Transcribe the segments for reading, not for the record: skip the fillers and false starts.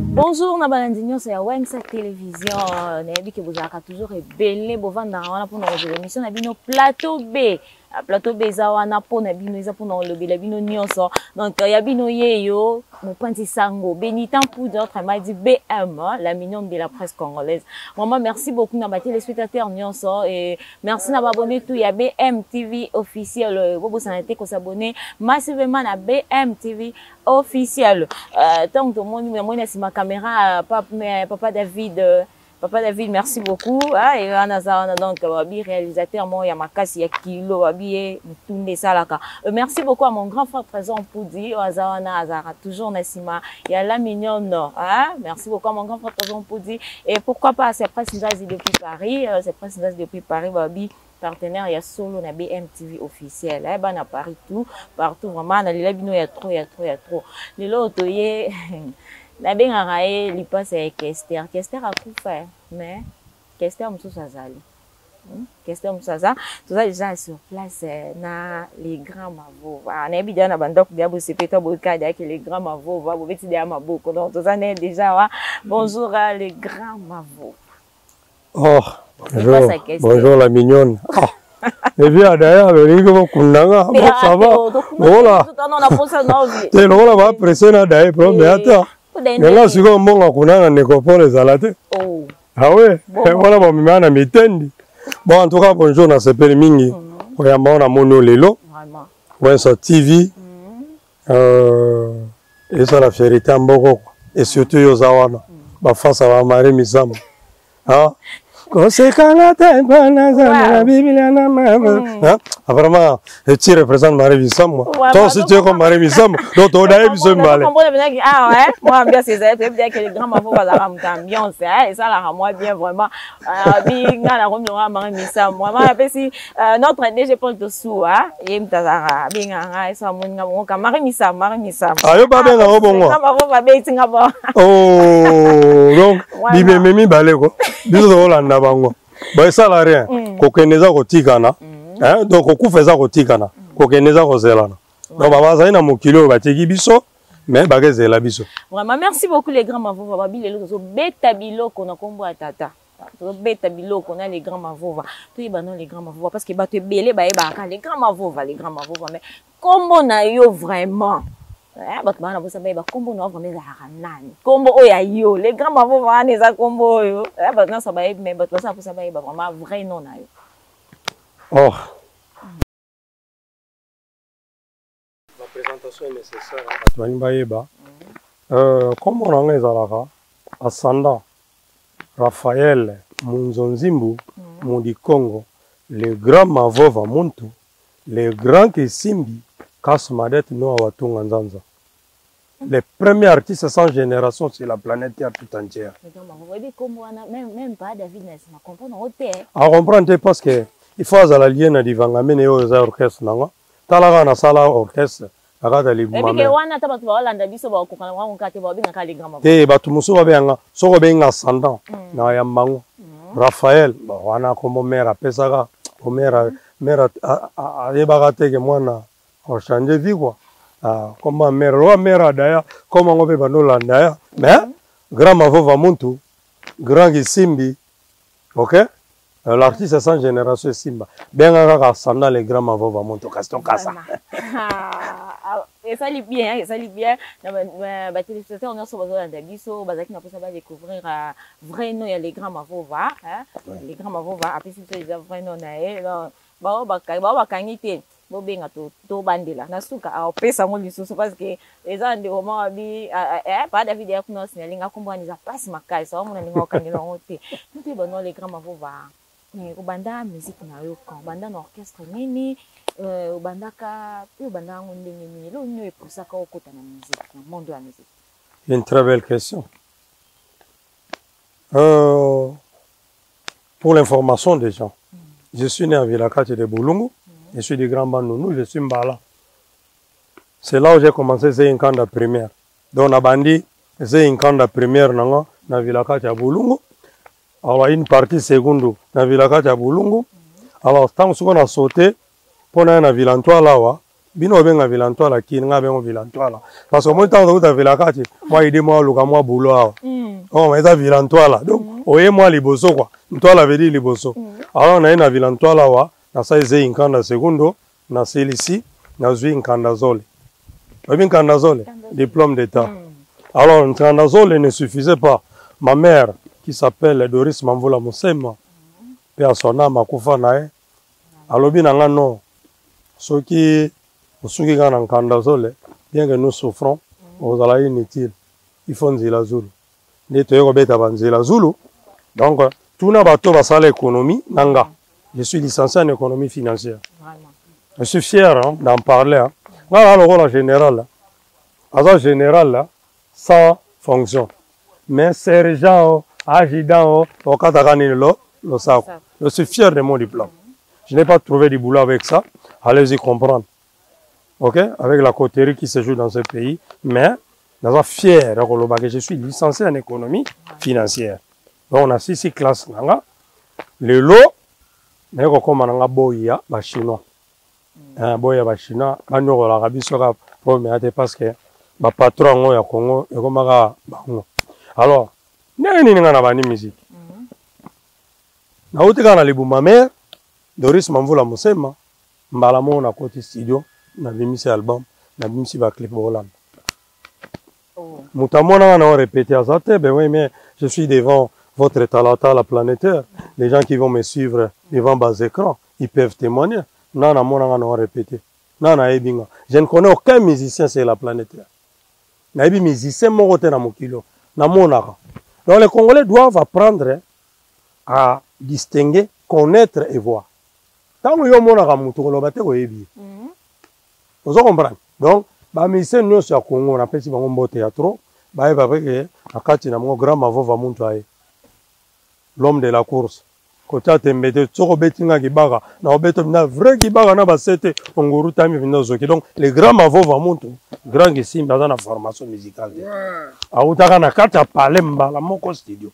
Bonjour, Nabalandinho, c'est Wensa Télévision. Nabi que vous avez toujours belé bovanda pour nos émissions. Nabi no plateau B. Plateau B zawana pour nabi no pour nos lobby nabi no nyonso. Donc yabi no yeyo mon panti sango bénitant pour d'autres m'a dit BM la mignonne de la presse congolaise. Maman merci beaucoup na les spectateurs nyonso et merci na abonner tout ya BM TV officiel. Bobo santé ko s'abonner massivement à BM TV officiel. Tant que tout le monde moi c'est ma caméra papa David. Papa David, merci beaucoup. Ah, et on donc réalisateur moi il y a ma casse il y a kilo habillé tout ça là. Merci beaucoup à mon grand frère présent pour dire Azana Azara toujours Nassima. Il y a la mignonne. Ah, merci beaucoup à mon grand frère présent pour dire et pourquoi pas c'est presse depuis Paris, c'est presse depuis Paris babi partenaire il y a solo na BMTV officiel. Eh ben à Paris tout partout vraiment na il y a trop les autres la bengarae li passe Kester a tout fait mais Kester mususu azali Kester mususu aza tout ça déjà sur place na les grands mavo na bidia na bandok dia bo sepeto bo kada que les grands mavo va bo beti dia maboko donc tout ça déjà bonjour à les grands mavo. Oh bonjour la mignonne. Et bien d'ailleurs le rigo kunanga ça va voilà c'est là va presser na d'ailleurs mais attends mais là, si on monte à Nécopole, les alatés. Ah ouais, voilà mon mimana mitendi. Bon, en tout cas, bonjour, na sepeli mingi. Oya maona mono lelo. Ouais, sur TV. Et ça la vérité en boko. Et surtout yozawana. Ba face à Marie Misama. Ah. Conséquent la Bible vraiment tu représentes Marie Vissam moi toi aussi tu es comme Marie Vissam donc tu as besoin de mal ah ouais moi bien c'est ça tu bien que les grands mafo va la ambiance et ça la moi bien vraiment binga la comme Marie Vissam moi après si notre DG Paul Tossou et mtazara binga ça mon Marie Vissam ayo ba benga ko bongo mafo ba be tinga bo oh donc bibe memi baleko biso Holanda bango ba ça la rien ko keneza ko tikana hein donc ko feza ko tikana ko keneza ko zelana donc baba zaina mokilo ba teki biso mais ba kezela biso vraiment merci beaucoup les grands mavo ba bilelo zo beta biloko na kombo atata to beta biloko na les grands mavo to y banon les grands mavo parce que ba te belé ba les grands mavo mais kombo na yo vraiment bato bana bosa ba kombo na vraiment za nani kombo oya yo les grands mavo wana za kombo yo bato na sa ba mais bato basa bosa ba vraiment vrai nom na yo. Oh la présentation est nécessaire bato bani ba yeba kombo na nga ezalaka ascendant Raphaël Munzonzimbu Mundi Congo le grand mavo muntu le grand Kesimbi Kasmadet no awatunga nzanza. Les premiers artistes sans génération sur la planète Terre tout entière. Même pas David Ness, comprendre parce que il faut à la lienne de Vangamene aux orchestres. Talaga na sala orchestre. Agata li mama. Et wana taba tuba Hollanda biso ba kokana wa ngate ba binga kali grama. Batu muso ba benga soko benga ascendant na yambango. Raphaël ba wana comme mère pesaka mère ayeba teke mwana on change vie quoi. Comme mère d'ailleurs, comme on peut pas mais grand mavo va muntu, grand Simbi, ok? L'artiste sans génération Simba. Bien à Sanda les grands mavo va muntu, Caston Casa. Et ça lit bien, bah téléspectateurs on a sur besoin d'Abisso, Bazaki n'a pas ça va découvrir vrai nom il y a les grands mavo va, les grands mavo va après si c'est vrai nom nae, ba kangité. Bobenga to bandela nasuka a pesa ngoli susu parce que les gens de moment abi pas David ya kuno sinalinga kumbani za place makai ça on ninga okangela ngote nti bono les grands mavova mais ubanda musique na yo quand banda na orchestre nini ubandaka pe ubanda ngonde nini lo nyo pour ça ka okota na musique na monde de la musique. Une très belle question. Pour l'information des gens, je suis né à Vilakate de Boulungu. Je suis du Grand Bandounou, je suis Mbala. C'est là où j'ai commencé, c'est une camp de primaire. Donc, on a bandit, c'est une camp de primaire, na vilakati ya Bulungu. Alors une partie seconde na vilakati ya Bulungu. Alors tant que on a sauté pour na vilantwala wa bino benga vilantwala ki nga bengo vilantwala parce que moi tant que vilakati moi idée moi luka moi boulot oh mais ça vilantwala donc oye moi liboso quoi ntwala veut dire liboso. Alors na ina vilantwala wa na saize inkanda segundo na selisi na zui inkandazole. Inkandazole diplôme d'état. Alors inkandazole ne suffisait pas. Ma mère qui s'appelle Doris Mamvula Mosema pe a son âme akufa nae alobi nanga non soki osuki kana inkandazole bien que nous souffrons aux ala inutile il faut nzela zulu nde toyeko beta banzela zulu donc tuna bato basala économie nanga. Je suis licencié en économie financière. Je suis fier d'en parler. Voilà le rôle général. Alors général, sans fonction. Mais sergent, adjudant, au Katakani, le sac. Je suis fier de mon diplôme. Je n'ai pas trouvé du boulot avec ça. Allez-y comprendre. Ok? Avec la coterie qui se joue dans ce pays. Mais, je suis fier que je suis licencié en économie financière. Donc, on a 6 classes. Le lot, mais comme on a boya ba chinois boya ba chinois banyo la biso ka premier parce que ba patron ya Congo e comme ka bango. Alors nini ngana bani musique na utika na libuma mère Doris Mamvula Mosema mbala mo na côté studio na bimisi album na bimisi ba clip Hollande mutamona na répéter à ça ben oui mais je suis devant votre talata la planétaire. Les gens qui vont me suivre devant bas écran, ils peuvent témoigner. Non, non, répété. Non, je ne connais aucun musicien sur la planétaire. Naïbi musicien, mon côté na mokilo. Na monara. Donc les Congolais doivent apprendre à distinguer, connaître et voir. Tant que yo monara mutokolo bate ko yebi. Vous comprenez? Donc, ba musicien nous sur Congo, on appelle ça bango théâtre. Ba eba que akati na mo grand mavo va muntu aye. L'homme de la course. Côté à Tembete, Tsoko Betinga Gibaga, na Obeto na vrai Gibaga na basete, Onguru Tami Vinozoki. Donc, les grands mavo va monter, grand qui dans la formation musicale. A Outaka na kata Palemba, la moko studio.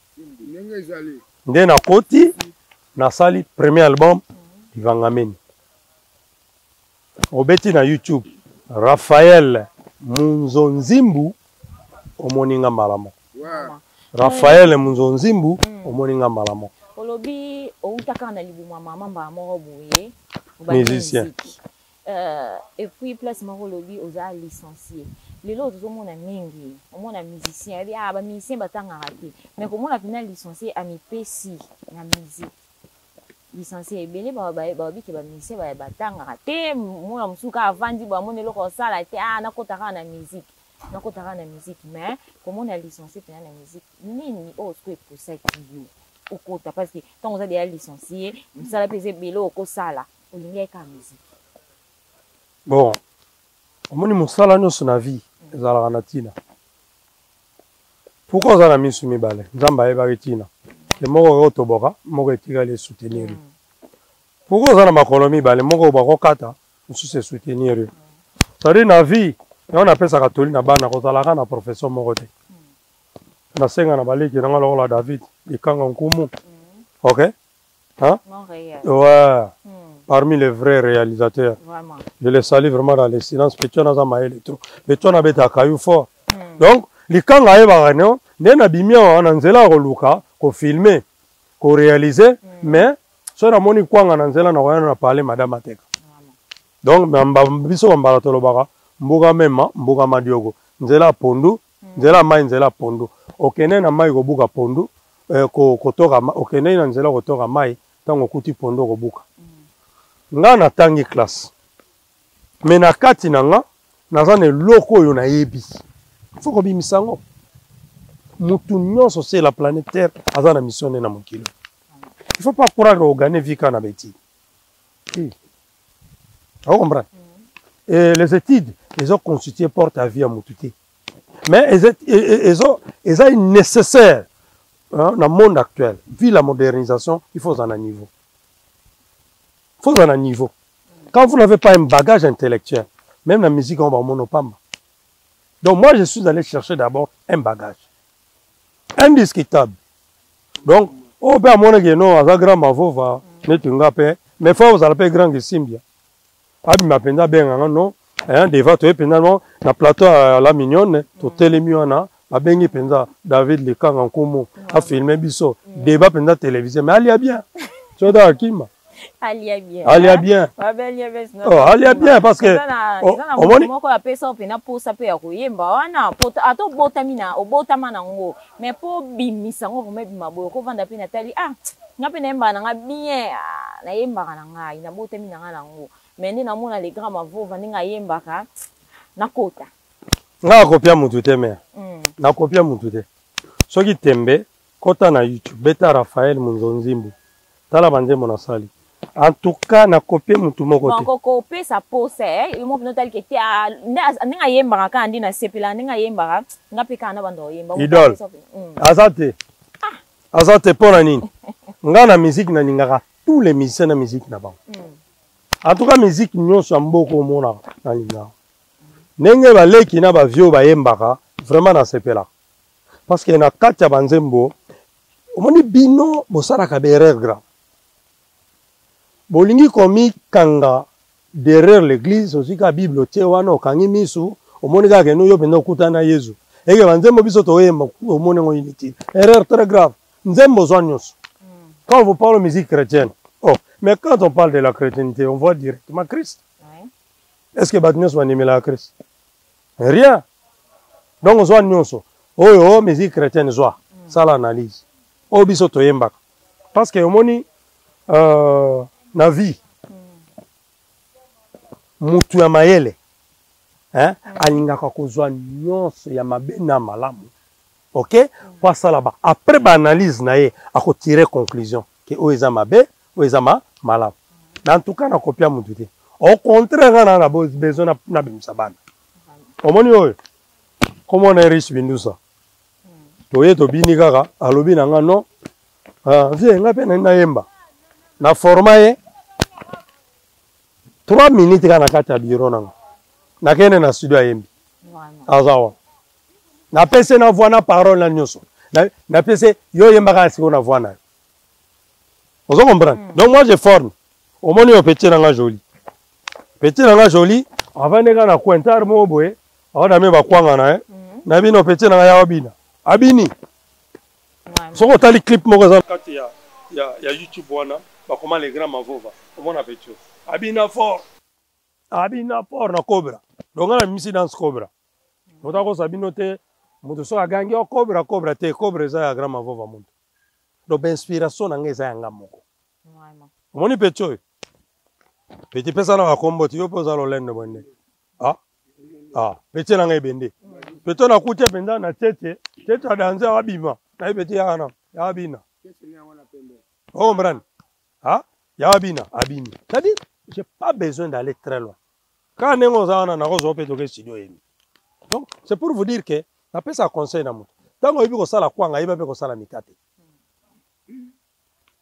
Nde na koti, na sali, premier album, Ivangameni. Obeti na YouTube, Raphaël Munzonzimbu, Omoninga Malamo. Raphaël Munzonzimbu, Omoninga Malamo. Olobi, outaka na libuma mama mba moro boye. Musicien. Et puis, place moro lobi, oza licencié. Les autres, on a mingi, on a musicien. Il y a des musiciens qui sont ratés. Mais comment on a fini licencié à mi PC, la musique. Licencié, belé, babi, qui va musicien, va batang raté. Moi, je suis avant dit, moi, je suis là, ah, na kotara na musique. Na kotara na musique. Mais comment on a licencié pendant la musique? Nini, oh, ce que pour ça qui yo. Au côté, parce que quand on a déjà licencié, ça va peser belé au kosala. On y a qu'à musique. Bon, on a mosala no son avis, ezala natina. Pourquoi ça na misu mibale? Nzamba eba retina. Le moko toboka, moko etika les soutenir. Pourquoi ça na makolo mibale, moko bako kata, musu se soutenir. Ça dit na vie, on appelle ça catholique na bana ko zalaka na professeur moko te. Na senga na baleki na ngalo David, ikanga nkumu. OK? Hein? Ouais. Parmi les vrais réalisateurs. Vraiment. Je les salue vraiment dans les silences. Pétion a maé les trous. Pétion a bêta caillou fort. Donc, les gens qui ont n'a bimia en anzela roluka, ko filmer, ko réaliser, mais sur la moni quoi en anzela na parlé madame Ateka. Donc, biso mbaratolo baka, mbuga mema, mbuga madiogo, nzela pondu, nzela mai nzela pondu. Okene na mai go buka pondu, ko toka okene na nzela ko toka mai, tango kuti pondu ko buka. Nga na tangi classe. Mais na kati na nga, naza ne loko yo na yebi. Faut ko bimisango. Mutu nyonso c'est la planète Terre, aza na mission na mokilo. Il faut pas croire au gagner vika na beti. Oui. Vous comprenez? Et les études, ils ont constitué porte à vie à mututé. Mais ils ont nécessaire hein, dans le monde actuel. Vu la modernisation, il faut en un niveau. Il faut un niveau. Quand vous n'avez pas un bagage intellectuel, même la musique, on va monopamba. Donc moi, je suis allé chercher d'abord un bagage. indiscutable. Donc, on peut amener que non, à grand mavova, netunga pe, mais faut vous allez grand que simbia. Abi ma penda ben non, hein, devant toi penda non, na plateau à la mignonne, to télémiona, a bengi penda David le Kang en Komo, a filmé biso, débat penda télévisé, mais elle y a bien. Tu vois Akima. Elle y a bien. Elle y a bien. Oh, elle y a bien parce que au moins moi quoi appeler ça pena pour ça peut yakuyemba wana ato botamina obotama nango mais pour bimisa ngo me bimabo ko vanda pena tali ah ngape nemba na bien na yemba na ngai na botamina nango mais ndi na mona les grands mavova ninga yemba ka na kota nga kopia mutu te me na kopia mutu te soki tembe kota na YouTube beta Raphaël Munzonzimbu tala banzembo na sali. En tout cas, na copier mutu moko te. Donc copier ça pose il mo notal que ti ninga yemba ka andi na sepela ninga yemba nga pika na bando yemba. Idole. Azate. Azate pona nini? Nga na musique na ningaka tous les musiciens na musique na ba. En tout cas musique nyonso mboko mona na linga. Nenge ba leki na ba vieux ba yembaka vraiment na sepela. Parce que na kati ya banzembo omoni bino bosala ka berere grave. Bolingi komi kanga derrière l'église aussi ka bible tie wana okangi misu omoni ka ke no yo penda okutana Yesu eke banzembo biso to yemba omoni ngo inutile erreur très grave nzembo zonyos. Quand on vous parle de musique chrétienne, oh, mais quand on parle de la chrétienté, on voit directement Christ. Est-ce que Batnios va aimer la Christ? Rien. Donc on voit nyonso oh musique chrétienne zoa ça l'analyse o biso to yemba parce que omoni na vie mutu ya mayele hein alingaka kozwa nyonso ya mabe na malamu OK kwa sala ba après ba analyse na ye akotirer conclusion que o eza mabe o eza malamu en tout cas na kopia mutu te au contraire na besoin na bimisa bana omoni oyo comment on est riche bindusa toye to bini kaka alobi na nga non vie nga pe na yemba na forma 3 minutes kana kati ya biro nanga nakene na studio yembi azawa na pese na voix na parole na nyoso na pese yo yemba ka siko na voix na vous comprenez donc moi je forme au moins yo petit nanga joli avant nega na kwentar mo boye awana me bakwanga na na bino petit nanga ya obina abini soko tali clip moko za kati ya YouTube wana ba comment les grands mavova on a petit abina fort na cobra donc on a mis dans cobra otako sabino te mutu so agangi o cobra te cobra za ya grand mavova muntu donc inspiration na ngeza yanga moko moni petit pesa na kombo ti yo poza lo lende bonne petit na ngai bende petit na kutia penda na tete adanza abima na petit ya na ya abina oh mbran ya abina abini c'est-à-dire j'ai pas besoin d'aller très loin quand nengo za na ko pe to ke studio yemi donc c'est pour vous dire que na pesa conseil na mutu tango yebi ko sala kwanga yeba pe ko sala mikate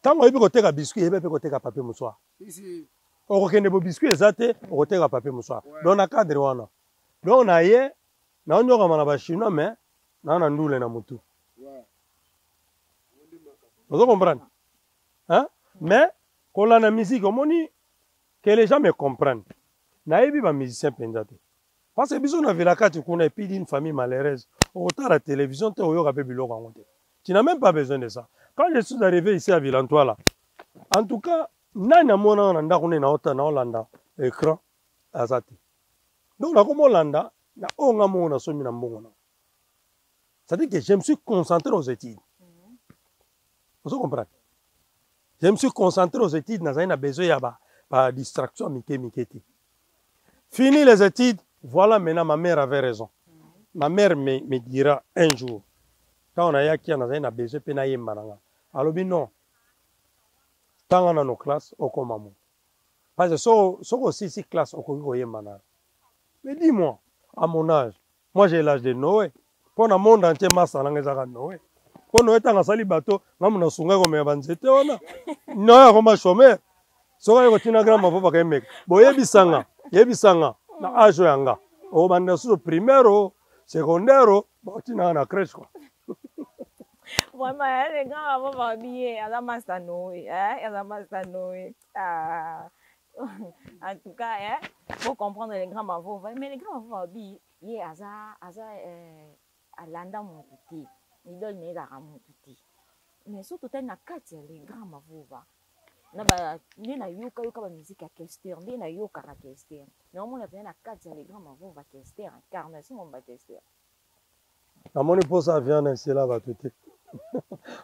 tango yebi ko teka biscuit yeba pe ko teka papier moussoir o kende bo biscuit ezate o ko teka papier moussoir donc na cadre wana donc na ye na onyoka mana ba chinois mais na ndule na mutu vous comprenez hein mais quand la musique on dit que les gens me comprennent na yebi ba musicien pendate parce que biso na vela kati kuna et puis d'une famille malheureuse au retard la télévision te oyoka pe biloko ngote tu n'as même pas besoin de ça quand je suis arrivé ici à Villantois là en tout cas nani amona na ndako na ota na Hollanda écran azati donc na comme Hollanda na onga mona somi na mbongo na c'est-à-dire que je me suis concentré aux études vous comprenez je me suis concentré aux études na zaina besoin ya ba distraction miketi fini les études voilà maintenant ma mère avait raison ma mère me dira un jour quand on a yaki na zaina besoin pe na yemba nanga alobi non tanga na no classe okomamo parce que so aussi classe okoki yemba na mais dis-moi à mon âge moi j'ai l'âge de Noé pour le monde entier massa nanga ezaka Noé pour Noé tanga sali bateau ngamu na sunga ko me banzete wana Noé ko ma chômeur soka ko tina grand mavo ba kemek boyebisanga yebisanga na âge yanga o banda sur primaire secondaire ba tina na crèche quoi vraiment, les grands vont m'habiller. À la Mastanoé, à la Mastanoé. En tout cas, faut comprendre les grands mavos. Mais les grands mavos m'habillent. Il y a à l'anda mon côté. Il donne les à mon côté. Mais surtout, il y a quatre les grands mavos. Il y a yoka yoka musique à question. Il y a yoka à question. Mais au moins, il y a quatre les grands mavos à question. Car nous sommes à question. La monnaie pour ça vient ainsi là, va tout.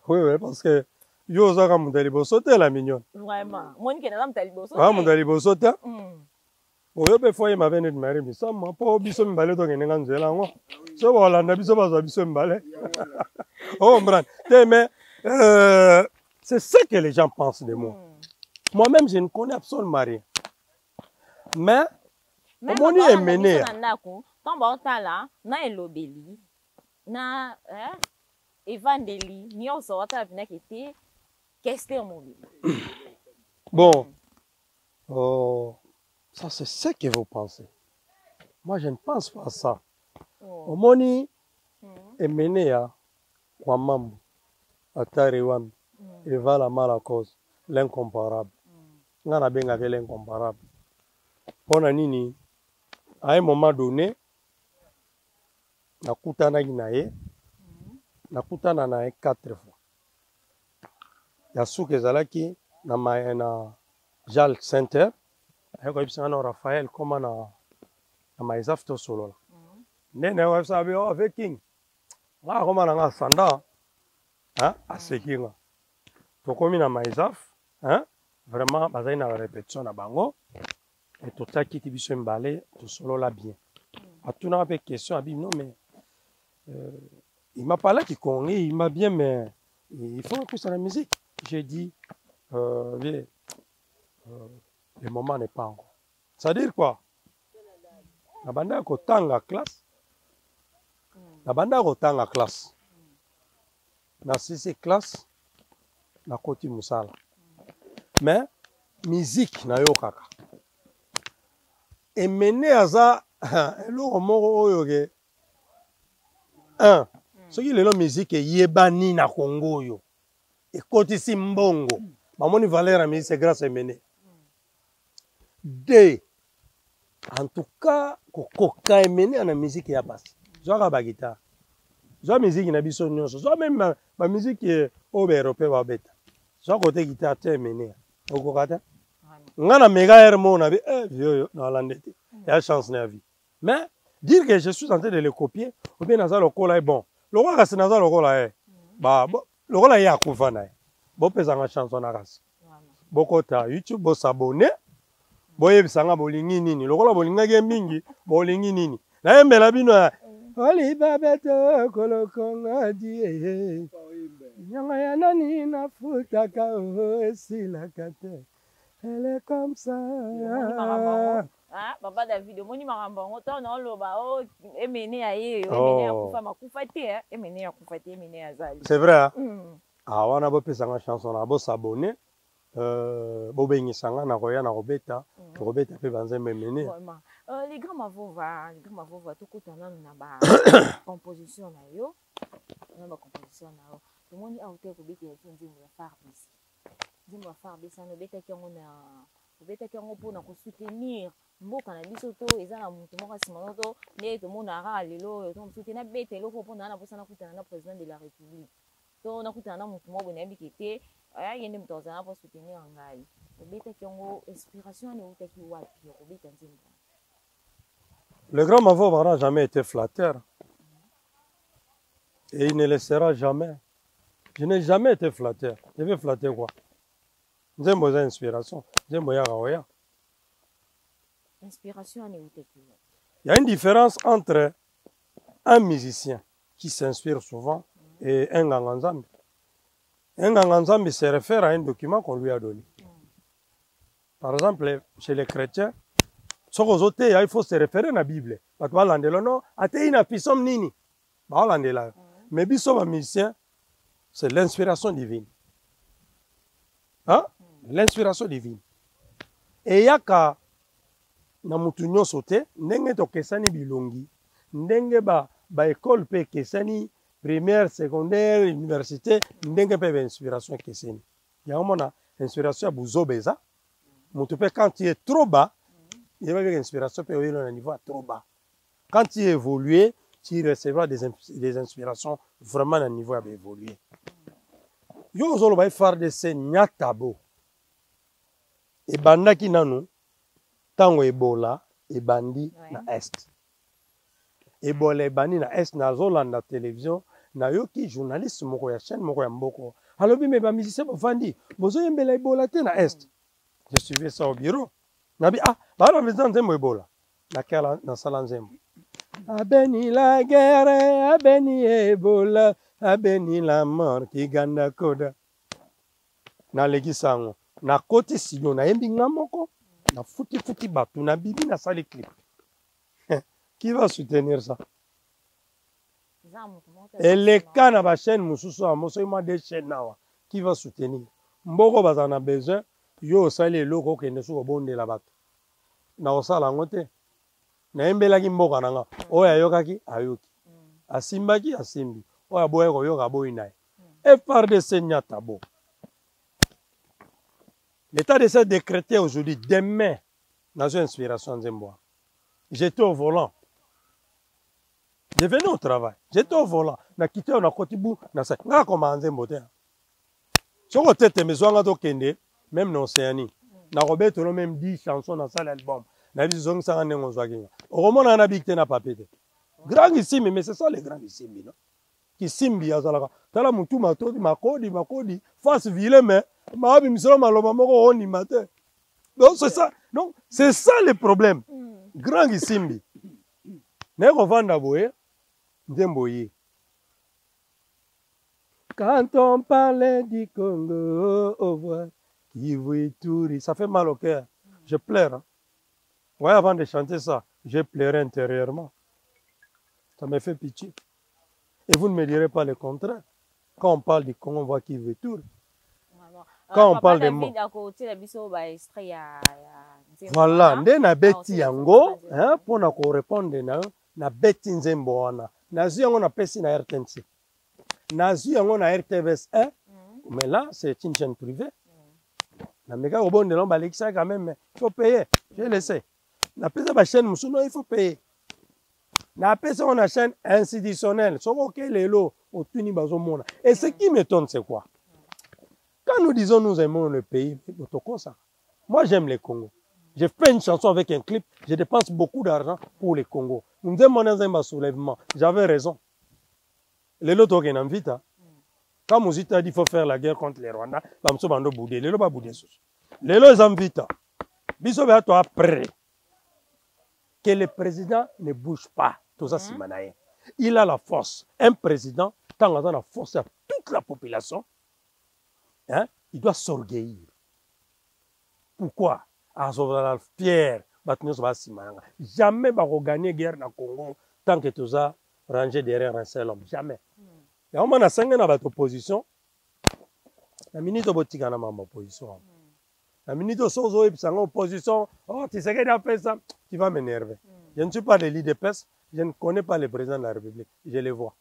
Oui, oui, parce que yo ça comme Dalibo sauter la mignonne. Vraiment. Moi, qui est là, Dalibo sauter. Ah, mon Dalibo sauter. Oyo be fois ma venu de mari mi ça ma pas biso mbale to ngene nganzela ngo. So wala na biso bazo biso mbale. Oh mbran. Mais c'est ce que les gens pensent de moi. Moi-même je ne connais absolument rien. Mais mon est mené. Quand on là, na elobeli. Na evangeli nyonso wata vina kete question mobile. Bon. Ça c'est ce que vous pensez. Moi je ne pense pas à ça. Omoni est mené à Kwamambu, à Tariwam, et va la mala cause, l'incomparable. Ngana benga ke l'incomparable. Pona nini, à un moment donné, nakutana naye, nakutana naye 4 fois. Ya souke zalaki na Jal Center, ayako ibisanga Raphaël koma na maizaf to solo. Nene wa sabi o avec king. Nga koma na sanda, asekinga. To komi na maizaf, vraiment bazai na répétition na bango. Et tout ça qui biso mbale to solo la bien. Atuna avec question abi non mais il m'a parlé qu'il connaît, il m'a bien, mais il faut que ça la musique. J'ai dit, le moment n'est pas encore. Ça veut dire quoi? La bande a autant la classe. La bande a autant la classe. La CC classe, la côté Moussala. Mais, musique, na yo kaka. Et mené à ça, le mot yoge. Ce qui est la musique est yebani na Congo yo. Et côté simbongo. Mamoni valeur à musique c'est grâce à mené. Deux. En tout cas, koka mené na musique ya passe. Zoa ba guitare. Zoa musique na biso nyonso. Zoa même ma musique au européen ba beta. Zoa côté guitare te mené. Okokata. Ngana méga hermo na bi yo na landete. Ya chance na vie. Mais dire que je suis en train de le copier, ou bien dans le cola est bon. Le roi c'est dans le cola est. Bah, le cola est à Koufana. Bon, pesa une chanson à race. Bokota YouTube, bo s'abonner. Boye bisanga bolingi nini. Le cola bolinga mingi, bolingi nini. Na yembe la bino. Oli babeto kolokonga die. Nyanga ya nani na futa ka si la kate. Elle est comme ça. Papa David, moni marambo, to na loba o emene aye, emene akufa makufa te, emene akufa te, emene azali. C'est vrai hein? Ah wana bo pesa nga chanson na bo s'abonner. Bo bengisanga na koya na robeta, robeta pe banzembe emene. Vraiment. Les grands mavova tout kutana na ba composition na yo. Na ba composition na yo. To moni auteur ko beti ya nzimbo ya Farbisi. Nzimbo ya Farbisi no beta kiongo na obeta kiongo pona ko soutenir mboka na biso to eza na mutu moko simano to ne to mona ara lelo to soutenir beta eloko pona na posana kutana na président de la république to na kutana na mutu moko na bikete aya yende mutu ozana po soutenir ngai obeta kiongo inspiration ne utaki wapi obeta nzimbo. Le grand Mavo n'a jamais été flatteur et il ne le sera jamais. Je n'ai jamais été flatteur. Je vais flatter quoi? Nzembo za inspiration, nzembo ya raoya. Inspiration ne utaki. Il y a une différence entre un musicien qui s'inspire souvent et un ganganzambi. Un ganganzambi se réfère à un document qu'on lui a donné. Par exemple, chez les chrétiens, il faut se référer à la Bible. Mais biso musicien, c'est l'inspiration divine. Hein? L'inspiration divine. Et yaka na mutu nyonso te ndenge to kesani bilongi ndenge ba école pe kesani primaire, secondaire, université, ndenge pe inspiration keseni. Ya mona inspiration buzobeza. Montepé quand tu es trop bas, il y a une inspiration pe au niveau trop bas. Quand tu évolues, tu recevras des inspirations vraiment à niveau à évoluer. Yo zolo ba faire de ces nyatabo. Et bandaki nanu tango ebola e bandi na est. Ebola e bandi na est na zolanda télévision na yoki journaliste moko ya chaîne moko ya mboko. Alobi me ba musicien bofandi bozo yembela ebola te na est. Je suivais ça au bureau. Nabi ba la maison nzembo ebola. Na kala na sala nzembo. Abeni la guerre, abeni ebola, abeni la mort qui ganda koda. Na legi sango. Na koti sino na yembi ngamoko. Na futi batu na bibi na sali clip. Qui va soutenir ça? Et les cas na ba chaîne mususu amoso ima des chaînes nawa. Qui va soutenir? Mboko bazana besoin yo sali loko kende su bonde la batu. Na osala ngote. Na embelaki mboka nanga. Oya yokaki ayoki. Asimbaki asimbi. Oya boye ko yoka boyi nae. Et par de seigneur tabo. L'état de ça décrété aujourd'hui, demain, dans une inspiration Zemboa. J'étais au volant. Je venais au travail. J'étais au volant. Na quitté on a kotibou na sa. Nga koma Zembote. Soko tete mezwanga to kende, même dans Océanie. Na Robert on même 10 chansons dans ça l'album. Na biso zong sanga nengo zwakinga. Oromona na bikte na papete. Grand ici mais c'est ça les grands ici non. Qui simbi azalaka. Tala mutu matodi makodi face ville mais donc c'est ça. Donc c'est ça le problème. Grand Gisimbi. Quand on parlait du Congo, au revoir, ça fait mal au cœur. Je pleure. Hein. Ouais, avant de chanter ça, j'ai pleuré intérieurement. Ça me fait pitié. Et vous ne me direz pas le contraire. Quand on parle du Congo, on voit qui veut tout. Quand on parle de mots. Voilà, nde na beti yango, pour na ko répondre na beti nzembo wana. Nazu yango na pesi na RTNC. Nazu yango na RTVS 1, mais là c'est une chaîne privée. Na meka ko bonde lomba lekisa quand même, il faut payer. Je le sais. Na pesa ba chaîne musuno il faut payer. Na pesa on a chaîne institutionnelle, soko ke lelo otuni bazo mona. Et ce qui m'étonne c'est quoi? Quand nous disons nous aimons le pays, moi j'aime le Congo. Je fais une chanson avec un clip, je dépense beaucoup d'argent pour le Congo. Nous demandons un soulèvement. J'avais raison. Les lotos qui n'invitent, quand Mouzita a dit qu'il faut faire la guerre contre les Rwandais, les lotos vont bouder. Les lotos invitent. Biso toi après que le président ne bouge pas. Tout ça, c'est manaï. Il a la force. Un président, quand on a la force à toute la population, hein, il doit s'orgueillir. Pourquoi? Fier, jamais va gagner guerre dans le Congo tant que tu as rangé derrière un seul homme. Jamais. Et on a 5 ans dans votre opposition. La minute botika na mama opposition. La minute sozo et puis opposition. Oh, tu sais qu'il a fait ça. Tu vas m'énerver. Je ne suis pas le leader de PES. Je ne connais pas le président de la République. Je les vois.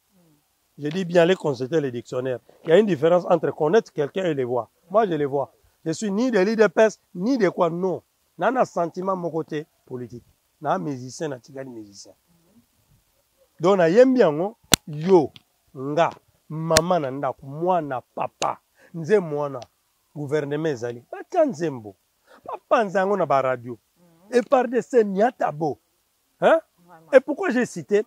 Je dis bien les consulter les dictionnaires. Il y a une différence entre connaître quelqu'un et les voir. Moi, je les vois. Je suis ni de leader PES, ni de quoi. Non. Je n'ai pas de sentiment de mon côté politique. Je suis un musicien, je suis un musicien. Donc, je suis bien, yo, nga, maman, nanda, moi, na papa, nze mwana, gouvernement ezali. Pas nzembo. Papa nzango na ba radio. Et par de ce nyatabo. Hein? Et pourquoi j'ai cité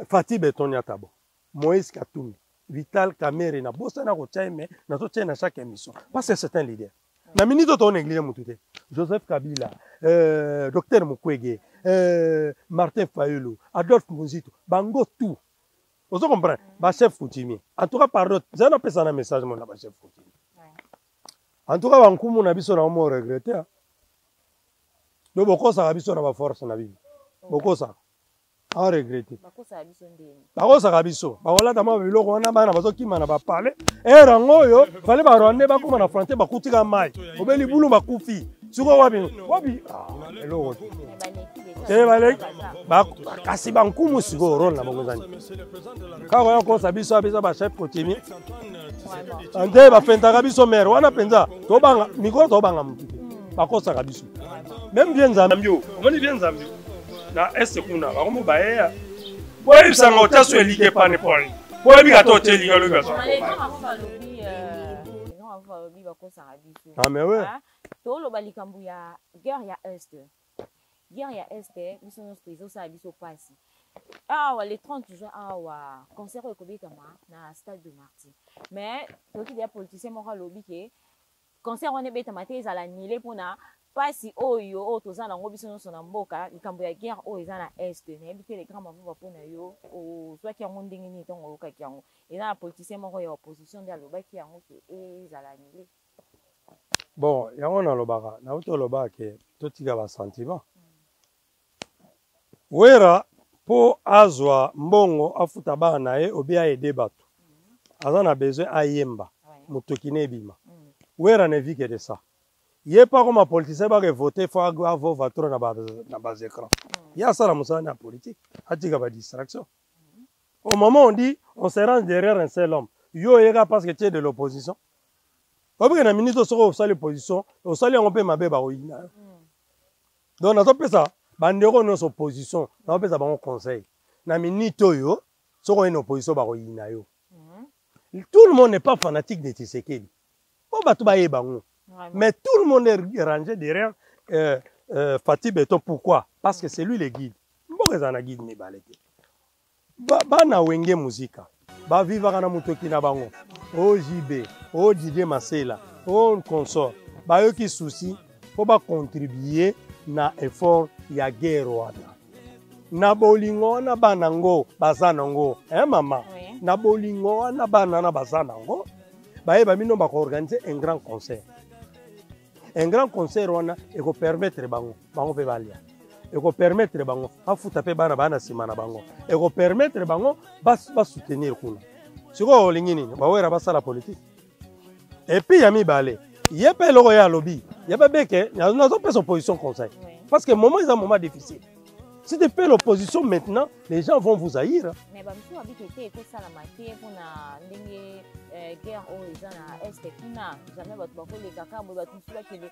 Fatih Beton Nyatabo? Moïse Katoumi, Vital Kamere, na bossa na kochaime, na to na chaque émission. Parce que c'est un leader. Na minute on église mutute. Joseph Kabila, Docteur Mukwege, Martin Fayulu, Adolphe Muzito, bango tout. Vous comprenez? Ba chef Foutimi. En tout cas par d'autres, j'ai un peu un message mon ba chef Foutimi. En tout cas bankumu na biso na mo regretter. Do boko sa biso na ba force na bibi. Boko sa. A regretter. Bako sa biso. Ba wala tama biloko wana bana bazokima na ba parler. Rango yo, fallait ba rwande ba kuma na frontier ba kutika mai. Obeli bulu ba kufi. Suko wabi. Wabi. Ah, hello. te bale kasi bankumu siko rôle na bango zani kaka ya kosa biso biso ba chef coutumier ande bafentaka biso maire wana penza tobanga mikolo tobanga mutu bakosaka biso même bien nzambi omoni bien nzambi na este kuna bakomo bayeya boyebisanga otaso elike pane pone boyebika to otelika lobi baso ah mais ouais toloba likambo ya guerre ya est guerre ya est biso nyonso ezosala biso pasi awa le 30 juin awa concert ekobetama na stade de Martyr mais toki dia politicien moko alobi ke concert wana ebetama te ezala nile mpona pasi oyo toza nango biso nyonso na mboka likambo ya guerre oyo eza na est nayebi te le grand mavuva mpona yo ozwaki yango ndenge nini ntango oyokaki yango eza na politicien moko ya opposition nde alobaki yango ke ezala nile. Bon, yango nalobaka nauti olobaka ke totika basentiment wera mpo azwa mbongo afuta bana na ye obi aede bato aza na besoin ayemba motoki na ebima wera ne vit que de ça ye pa koma politicien bake vote fo avova tro na bas écran ye asala mosala na politique atika badistraction au moment on dit on se range derrière un seul homme yo oyeka parce que tu es de l'opposition obike na minute soko osali opposition osali yango mpe mabe bakoyina yo donc nazopesa bandeko nyonso opposition nazopesa bango conseil na minute oyo soko oye na opposition bakoyina yo tout le monde n'est pas fanatique de Tshisekedi po bato bayeba bango mais tout le monde est rangé derrière Fatih Beton. Pourquoi? Parce que c'est lui le guide. Mboka ezana guide mibale te bana wenge muzika bavivaka na motoki na bango o JB o Didier Masela o consort bayoki souci po bacontribuer na effort ya guerre wana na bolingo wana bana ngo baza nango mama na bolingo wana bana na baza nango bayeba bino bakoorganize un grand concert. Un grand concert wana eko permettre bango pe balia eko permettre bango afuta pe bana sima na bango eko permettre bango ba soutenir kuna siko olingi nini bawera basala politique et puis yami bale yepe loko ya lobby yepe beke nazo pesa opposition conseil parce que moment est un moment difficile. Si tu fais l'opposition maintenant, les gens vont vous haïr. Mais si vous avez ça la matière pour la guerre aux est jamais votre les caca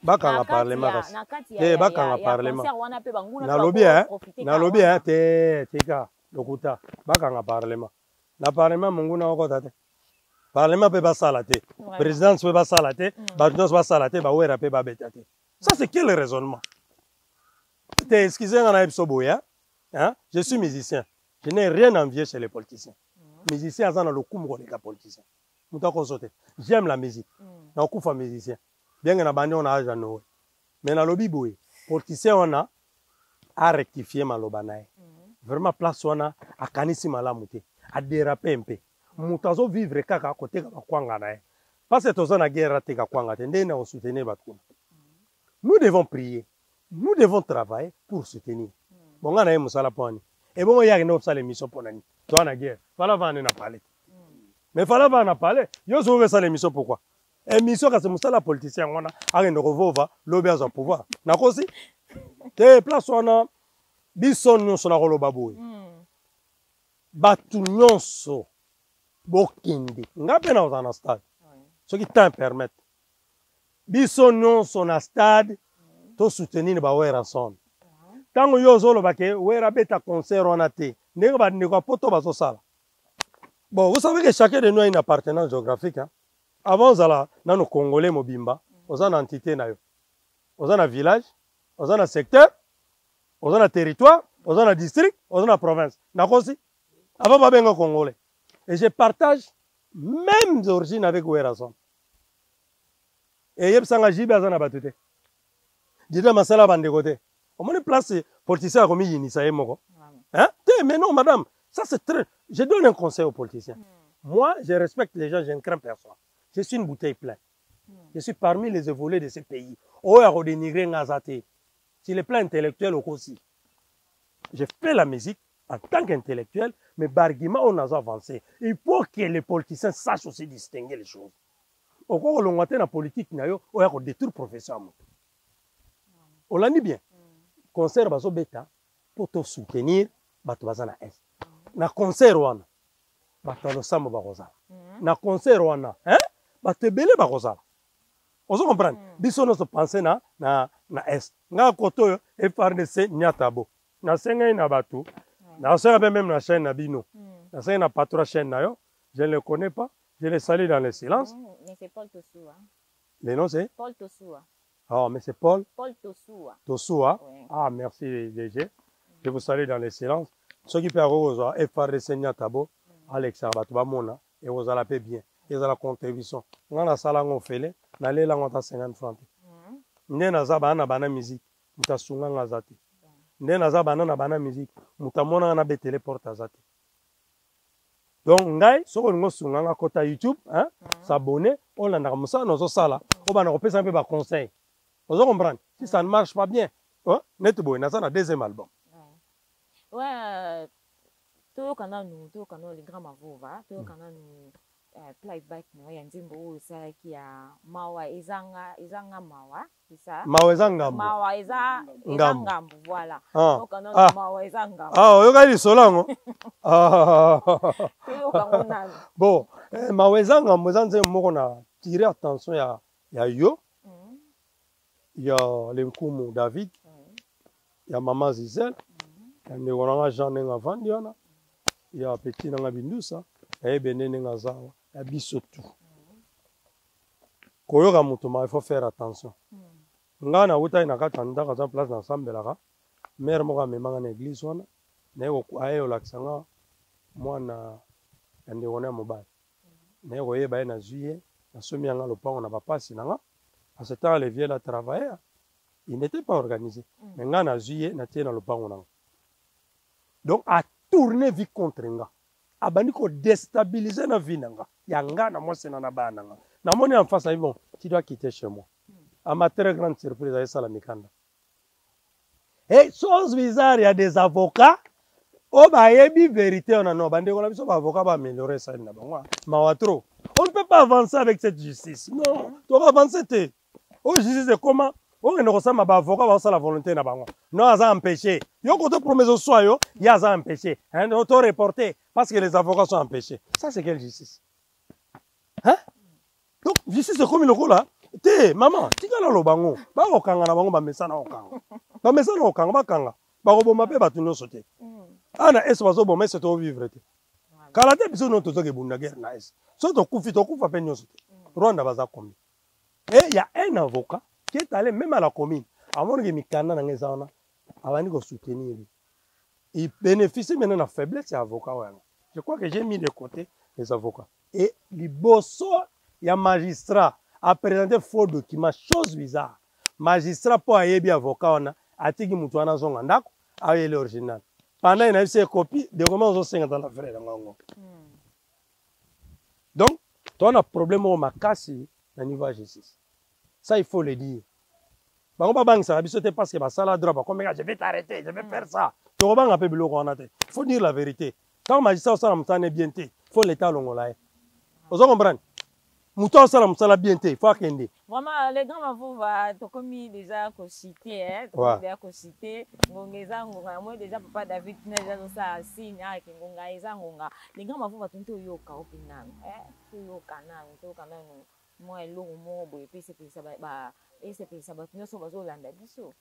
bakanga parlement bakanga parlement na lobby te tika lokuta bakanga parlement na parlement monguna oko tate parlement peut pas sala te président peut pas sala te bato pas sala te ba wera peut pas beta te. Ça c'est quel raisonnement? Excusez-moi, hein? Je suis musicien. Je n'ai rien envié chez les politiciens. Musicien, c'est le coup de politicien. J'aime la musique. Je suis musicien. Bien que on a âge Noé. Mais dans le lobby, politicien, on a rectifié ma lobanae. Vraiment, place on a canisi malamute, à déraper un peu. Moutazo vivre kaka à côté de Kwanganae. Parce que tous on a guerre à Teka Kwanga, on soutenir Bakouna. Nous devons prier. Nous devons travailler pour soutenir. Bon, on a un moussala poni. Et bon, il y a une autre émission pour nous. Toi, on a guerre. Fallait va en parler. Mais fallait va en parler. Yo, sauve ça l'émission pourquoi? Émission, quand c'est moussala politicien, on a un revova, l'obéa au pouvoir. N'a pas aussi? Te place on a bison nous sur la rolo baboué. Batu nyonso bokindi. Ngape na dans stade. Ce qui t'en permet. Bison nous sur la stade. To soutenir ba wera son tango yo zolo bake wera beta concert on a te ndenge ba ndeko poto ba so sala. Bon, vous savez que chacun de nous a une appartenance géographique hein. Avant zala nano congolais mobimba oza na entité na yo oza na village oza na secteur oza na territoire oza na district oza na province na kosi avant ba benga congolais et je partage même origine avec wera son et yeb sanga jibe azana batute Dida masala bande côté. On m'a place politicien comme Inissa et Moko. Hein? Mais non, madame, ça c'est très. Je donne un conseil aux politiciens. Moi, je respecte les gens, je ne crains personne. Je suis une bouteille pleine. Je suis parmi les évolués de ce pays. Oh, à redénigrer Ngazate. Sur le plan intellectuel aussi. Je fais la musique en tant qu'intellectuel, mais par argument, on a avancé. Il faut que les politiciens sachent aussi distinguer les choses. Au cours de la politique, on a détruit le professeur. On l'a dit bien. Concert baso beta, pour te soutenir bato baza na est na concert wana bato alosambo bakozala na concert wana bato ebele bakozala ozo comprendre biso nyonso pense na est nga koto oyo FRDC nyatabo nasengai na bato nasenga mpe même na chaîne na bino nasengai na patron chaîne na yo je ne le connais pas je le salue dans le silence mais c'est Paul Tosoua le nom c'est Paul Tosoua. Ah, mais c'est Paul Tosoua. Tosoua. Oui. Ah, merci DG. Je vous salue dans le silence. Ceux qui peuvent avoir FRDC Nyatabo, Alex Abatuba Mona, et vous allez payer bien. Ils ont la contribution. On a ça là, on fait les, on a les là, on a 50 francs. Nous avons bana musique, nous avons sunga ngazati. Nous avons bana musique, nous avons na betele porte azati. Donc, ngai, so on sunga nga kota YouTube, hein, s'abonner, on a na musa nozo sala, on va nous repérer un peu par conseil. Vous comprenez? Si ça ne marche pas bien, Netboy, on a un deuxième album. Ouais, tout quand on les grands mavova, tout quand on playback, il y a un dimbo qui a mawa izanga mawa, c'est ça? Mawa izanga mawa izanga voilà. Ah, quand on mawa izanga. Ah, vous avez dit cela, bon, mawa izanga, moi on a tiré attention il y a yo. Il y a l'Enkoumou David, il y a Maman Zizel, il y a Jean Nengavandiana, il y a Petit Nangabindousa, il y a Bené Nengazawa, il y a Bissotou. Koyoga Moutoma, il faut faire attention. Ngana Outa Nakatanda, quand on place dans Sambelara, mère Moga Memanga l'église, Nego Ayo Laksanga, moi na Ndewone Mobile. Nego Eba na Juillet, na Somianga Lopan, on n'a pas Sinanga. À ce temps, les vieux là travaillaient. Ils n'étaient pas organisés. Mais on a juillet, on a tiré dans le pan. Donc, à tourner vie contre nga. À bandi ko déstabiliser la vie nga. Yanga na moi c'est na ba nga. Na moni en face bon, tu dois quitter chez moi. À ma très grande surprise, à ça la mikanda. Et chose bizarre, il y a des avocats. Oh bah yebi vérité on a non bandi ko la biso ba avocat ba améliorer ça na ba moi. Mawatro. On ne peut pas avancer avec cette justice. Non, tu vas avancer. Oh, justice, c'est comment? On ne ressemble pas à avocat, on a la volonté. Non, ça empêché. Yo, quand on promet au soir, il y a ça empêché. Un auto-reporté parce que les avocats sont empêchés. Ça, c'est quelle justice? Hein? Donc, justice, c'est comme le coup là. Té, maman, tu as le bango. Ba okanga na bango ba mesana okanga. Ba mesana okanga ba kanga. Ba robo mape ba tunyo sote. Ana eso bazo bo mais c'est au vivre té. Kala te biso no tozo ke bunda guerre na es. So to kufi pe nyo sote. Rwanda baza komi. Et il y a un avocat qui est allé même à la commune. Avant que Mikana n'a pas avant de soutenir. Il bénéficie maintenant de la faiblesse des avocats. Je crois que j'ai mis de côté les avocats. Et les bosso, il y a magistrat a présenté faux documents, chose bizarre. Magistrat pour aller bien avocat, on a dit qu'il y a un zongandako, avec l'original. Pendant qu'il y a eu copie, de comment on s'est dans la frère. Donc, tu as un problème au Makassi. Au niveau de la justice. Ça, il faut le dire. Je parce que ça, je vais t'arrêter, je vais faire ça. Il faut dire la vérité. Quand le magistrat est bien, il faut l'État longolais. Vous comprenez? Mouton sala bien, il faut qu'il vraiment, les grands va commis déjà cité, hein, déjà cité. Moi déjà papa David déjà ça signe avec ngonga les grands va tonto yoka opinang, yoka nan moi et l'eau et puis c'est ça et c'est ça nous sommes aux Hollandais biso.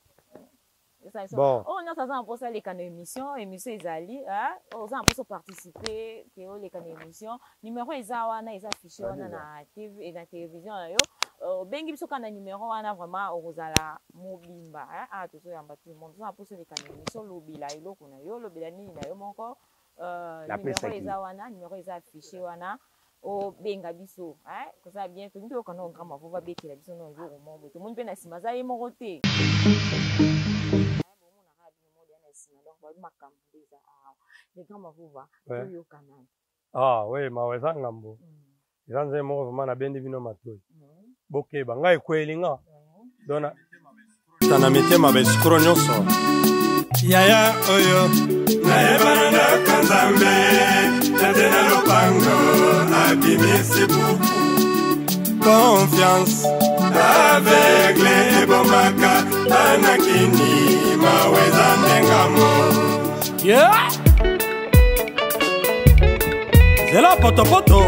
Bon. On a ça pour ça les canaux émission Izali, hein, on a pour participer que les canaux émission numéro Izawana ils affichent na TV et la télévision yo bengi biso kana numéro wana vraiment ozala mobimba ah tout ça yamba tout le monde ça pour les canaux émission lobila iloko na yo lobila nini na yo moko numéro Izawana numéro affiché wana o benga biso que ça bien tout nous kana ngama va bekela biso no yo mo tout le monde pe na sima za ye moko te. Ah oui, maweza ngambo. Iranze mo vraiment na bendi bino matoi. Boke banga ekwelinga. Dona tana mitema besikro nyoso. Yaya oyo. Na ebana kanzambe. Tena lopango abimisi buku. Confiance. aveugle bomaka anakini maweza ndengamo zela potopoto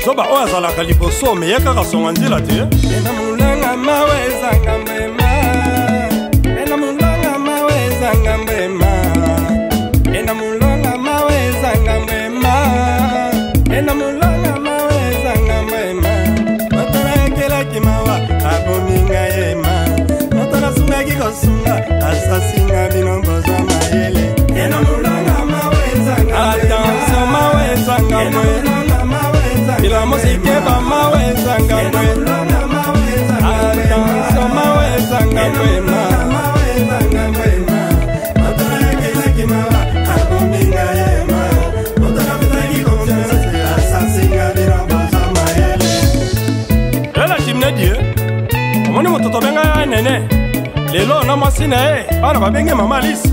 zoba oyo azalaka liboso meye kaka songa nzela te ena mulanga maweza ngambema ena mulanga maweza ngambema ena mulanga maweza ngambema ena mulanga maweza ngambema matala yakelaki mawa abominga yema matala sungaki kosunga asasinga binomboza mayele ena mulanga maweza ngambema attention maweza ngambema ila musike ba maweza ngambwe attention maweza ngambwe omoni mototo benga ya nene lelo na mwasi na ye bana babenge mama Alice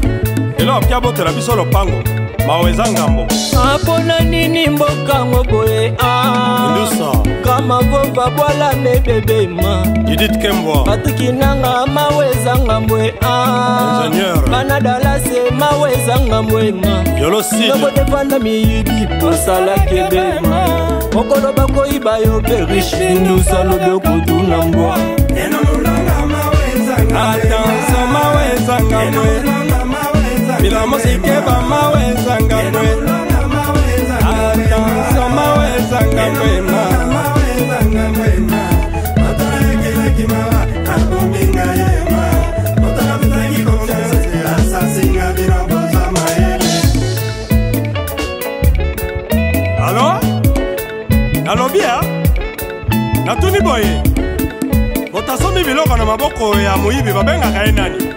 lelo akoki abotela biso lopango maweza ngambo apona nini mbokango boye Ndusa kama vova bwala mebebema Judith Kembwa Patriki nanga maweza ngambwe Ingenieur Bana dalase maweza ngambwe Yolo Sid Nobo defanda miyidi posala kebema Mokolo bako iba yo perish Ndusa lobe kutuna mbwa Attention maweza ngambwe Bila musike ba maweza ngambwe Attention maweza ngambwe Allo? Nalobi ya? Natuni boye botasomi biloko na maboko ya moyibi babengaka ye nani?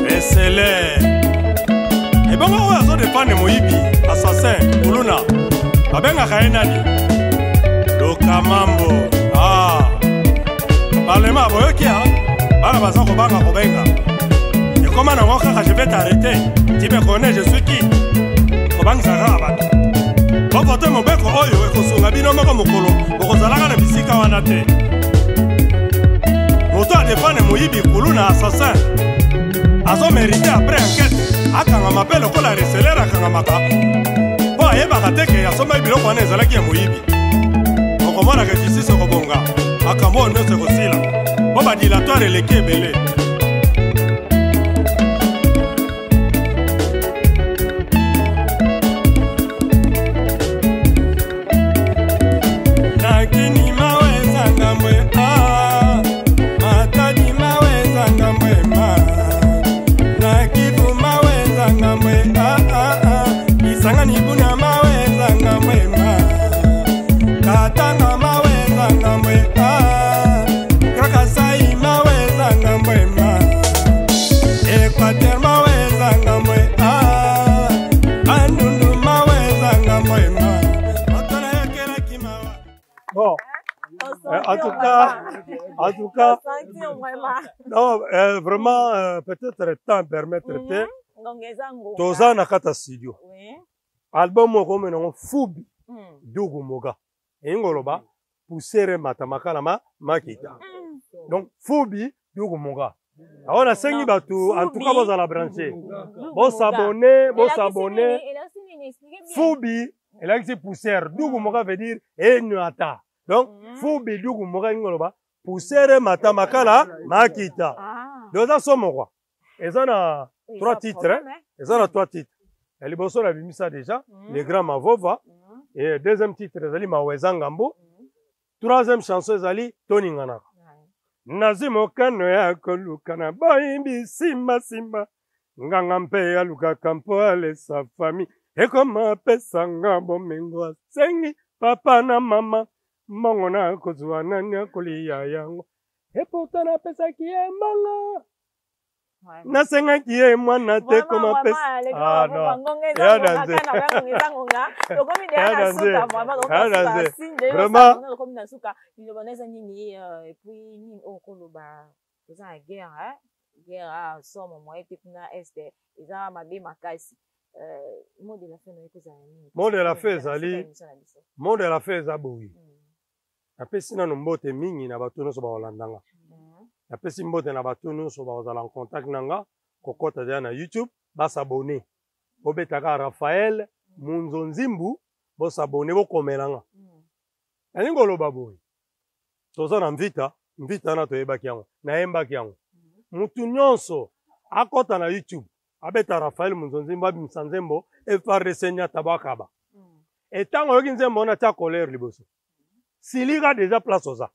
Esele ebongo oyo azodefane moyibi assassin kuluna babengaka ye nani? Lokamambo parlema boyoki ya bana baza kobanga kobenga ekoma nango kaka je vais t'arrêter tu me connais je suis qui kobangisaka bato bovote mobeko oyo ekosunga bino moko mokolo okozalaka na bisika wana te moto adefane moyibi kulu na assassin azomerite apres enquête akangama mpe lokola reselere akangamaka mpo ayebaka teke asombai biloko wana ezalaki ya moyibi okomonaka justice ekobonga makambo oyo nyonso ekosila mpo badilatoire eleki ebele En tout cas, non, vraiment, peut-être le temps permettre de Toza Nakata Studio. Album Mokome non Fubi Dugu Moga. Ingoloba, Poussere Matamakalama Makita. Donc, Fubi Dugu Moga. On a 5 bateaux, en tout cas, vous allez brancher. Vous s'abonnez. Fubi, elle a dit poussière. Dugu Moga veut dire Enuata. Donc, Fubi Dugu Moga Ingoloba. Poussere Matamakala Makita. Deux ans sont morts. Ils ont 3 titres. Ils ont 3 titres. Elle est bossée, elle a mis ça déjà. Les grands Mavova. Et deuxième titre, ils ont Maweza Ngambo. Troisième chanson, ils ont Tony Ngana. Nazimo kano ya kolukana baimbi simba simba. Ngangampe ya luka kampo ale sa famille. Et comme pesa ngambo mengo sengi papa na mama. Mongona kozwa nanya kolia yango. Et pourtant na pesa ki embanga. Na senga ki e mwana te koma pesa. Ah non. Ya danse. Vraiment. Et puis ni okoloba eza guerre guerre somo mo et na este eza mabe makasi. Mot de la fin Mot de la fin ezali. Mot de la fin eza boui. napesi nano mbote mingi na bato nyonso bakolandanga napesi mbote na bato nyonso bakozala en contact nanga kokota deja na YouTube basabone bobetaka Raphaël Munzonzimbu bosabone bokomelanga nalingi koloba boye toza na mvita wana toyebaki yango nayembaki yango mutu nyonso akota na YouTube abeta Raphaël Munzonzimbu abimisa nzembo FRDC nyata bakaba etango yoki nzembo wana tia colère liboso silika déjà place oza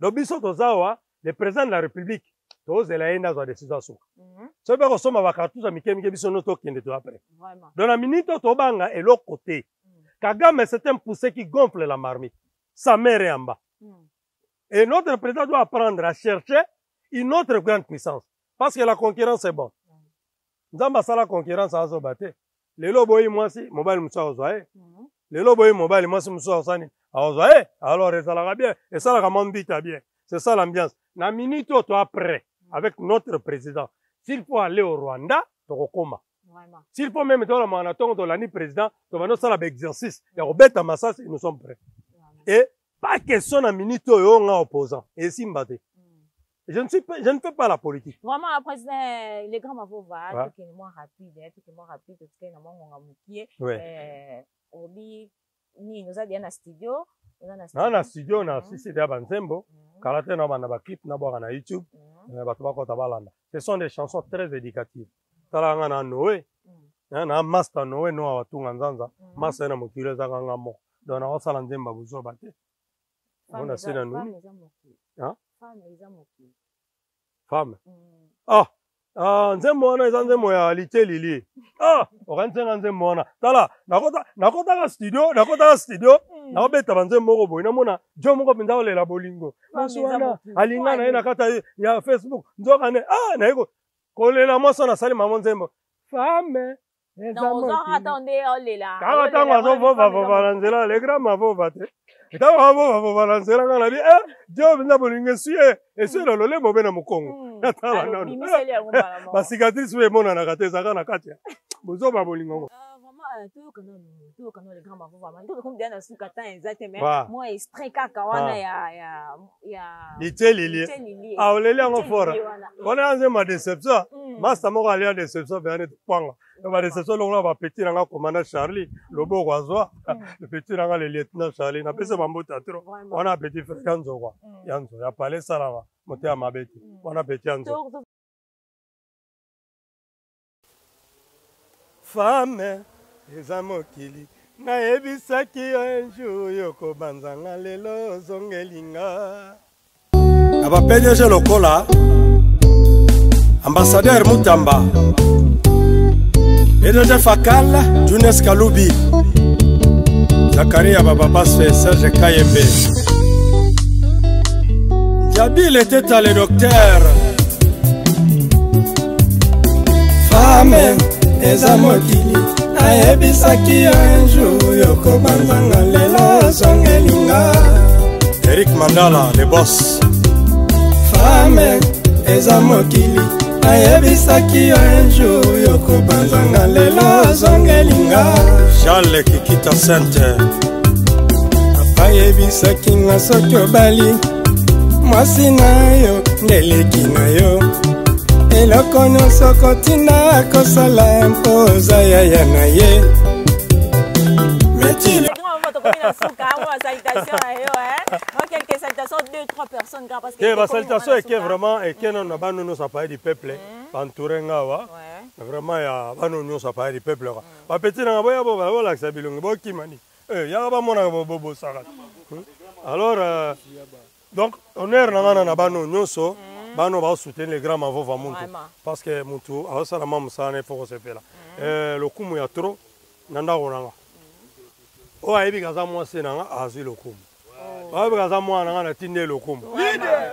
do biso tozawa le président de la République tozela yenda za décision suka so be kosoma bakartuza mikemike biso no tokende to après dans la minute tobanga et l'autre côté Kagame c'est un poussé qui gonfle la marmite sa mère est en bas et notre président doit apprendre à chercher une autre grande puissance parce que la concurrence est bonne nzamba sala concurrence azo bate lelo boyi mwasi mobile musa ozoae lelo boyi mobile mwasi musa osani ozoae alors ezalaka bien et ça la mambita bien c'est ça l'ambiance na minute to après avec notre président s'il faut aller au Rwanda tokokoma s'il faut même tola manatongo to lani président to bano sala ba exercice ya robeta masasi nous sommes prêts et pas question na minute yo nga opposant et simbate je ne fais pas la politique. Vraiment, après, les grands mavova, tout est moins rapide, tout est moins rapide, tout est moins rapide. Obi, ni nous a dit un studio. Na studio, na si c'est d'abord Nzembo. Karate na bana ba clip na boka na YouTube. Bato ba kota balanda. Ce sont des chansons très éducatives. Talanga na Noé. Na master Noé no awatunga nzanza. Master na mokile za nganga mo. Dona wasala Nzemba buzo bate. On a sena nous. Hein? Femme. Nzembo wana eza nzembo ya lite lili. Okantenga nzembo wana. Tala, nakota studio, nakobeta banzembo moko boye namona jo moko penza olela bolingo. Maso wana alinga na ye na kata ya Facebook. Nzoka ne na kolela mwasa na sali mama nzembo. Femme. Non, on attendait olela. Kaka tango azovova na nzela, le grand mavova te. Ita wabo balanzera ngana bi jo binda bolinge suye esuye lolole mobe na mukongo atala nano ba cicatrice we mona na kateza kana katia bozo ba bolingo vraiment tout quand les grands mavos vraiment tout comme bien sous kata exactement moi extrait kaka wana ya liteli olele ngo fora kona nze ma déception master moko ali en déception vers net panga ba déception longa ba petit nanga commandant Charlie lobo kwazwa le petit nanga le lieutenant Charlie na pesa bambota trop on a petit frère Yanzo quoi Yanzo ya palais salama moté à mabeti on a petit Yanzo femme eza mokili nayebisaki un jour yokobanzanga lelo zongelinga na bapenyege lokola ambassadeur Mutamba Edoje Fakal Junes Kalubi Zakaria Bababasfe Serge Kayembe Jabil était à le docteur Femme eza mokili ayebisaki un jour yokobanzanga lelo zongelinga Eric Mandala le boss Femme eza mokili ayebisaki un jour yokobanzanga lelo zongelinga Charles Kikita Center apayebisaki nga soki obali mwasi na yo ndeleki na yo eloko nyonso kotina kosala mpoza yaya na ye metile quelques salutations, 2-3 personnes. Parce que salutations et que vraiment, et que nous avons nos appareils du peuple, entouré ngawa. Vraiment, il y a nos appareils du peuple. Pas petit n'a pas bon là ça bilong, bon qui mani. Il y a pas mon bobo sarat. Alors donc honneur n'a pas nos so, bano va soutenir les grands mavos va monter parce que montou, alors ça la maman ça ne faut pas se faire là. Le coup il y a trop, nanda onanga. Oh aibi kaza moi c'est nanga azu le coup. Oh kaza moi nanga na tinde le coup.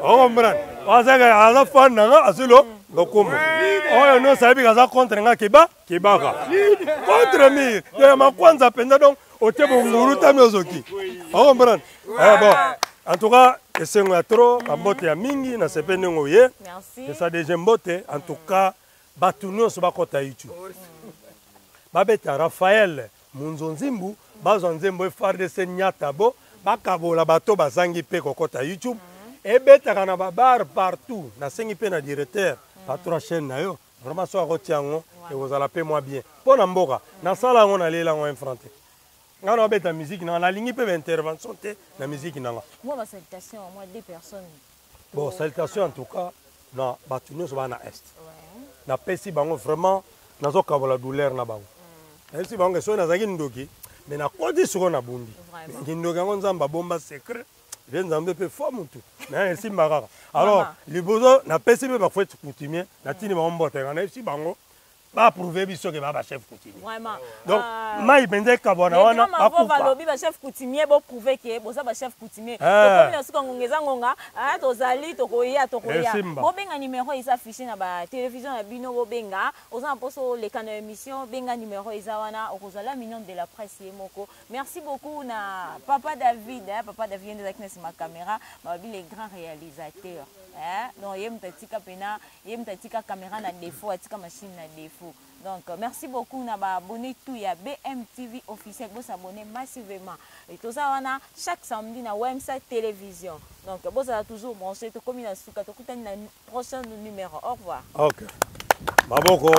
Oh comprendre. Wasaka aza fan nanga azu le coup. Oh non ça aibi kaza contre nanga kibaka. Contre mi. De ma kwanza penda donc otebo nguru tamiozoki. Oh comprendre. Bon. En tout cas, c'est un trop, un botte à mingi, na sepe nengoye. Merci. C'est ça déjà botte. En tout cas, batuno so bakota YouTube. Babeta Raphaël Munzonzimbu, bazonzembo FRDC nyatabo, bakabola bato bazangi pe kokota YouTube ebetaka na babar partout nasengi pe na directeur patron chaîne na yo vraiment so akoti yango ekozala pe mwa bien mpo na mboka nasala yango nalela yango infrante nga na obeta musique nanga nalingi mpe baintervention te na musique nanga moi salutation moi 2 personnes bon salutation en tout cas na bato nyonso baa na est napesi bango vraiment nazokabola douleur na bango napesi bango soki nazalaki ndoki mais nakoti sikoyo na bundi ndoki yango nzambe abomba secret ve nzambe mpe fo mutu me esimba kaka alors liboso napesi mpe bafete coutumier natini bango mboteka nayebisi bango baprouve biso ke baba chef coutumier donc mai mpenza ekabwana wana balobi bachef coutumier boprouve ke boza bachef coutumier tokomi na suka ngonga eza ngonga tozali tokoya bobenga numero eza affiché na batélévision na bino bobenga oza na mposo oleka na émission benga numero eza wana okozala million de la presse ye moko merci beaucoup na papa David nde ezalaki na nsima caméra babi les grands réalisateurs donc ye moto atika pena ye moto atika caméra na défaut atika machine na défaut donc merci beaucoup na baabonné tout ya BMTV officiel bosabonné massivement et tout ça wana chaque samedi na Wemsa télévision donc bosala toujours branché tokomi na suka tokutani na prochain numéro au revoir. OK maboko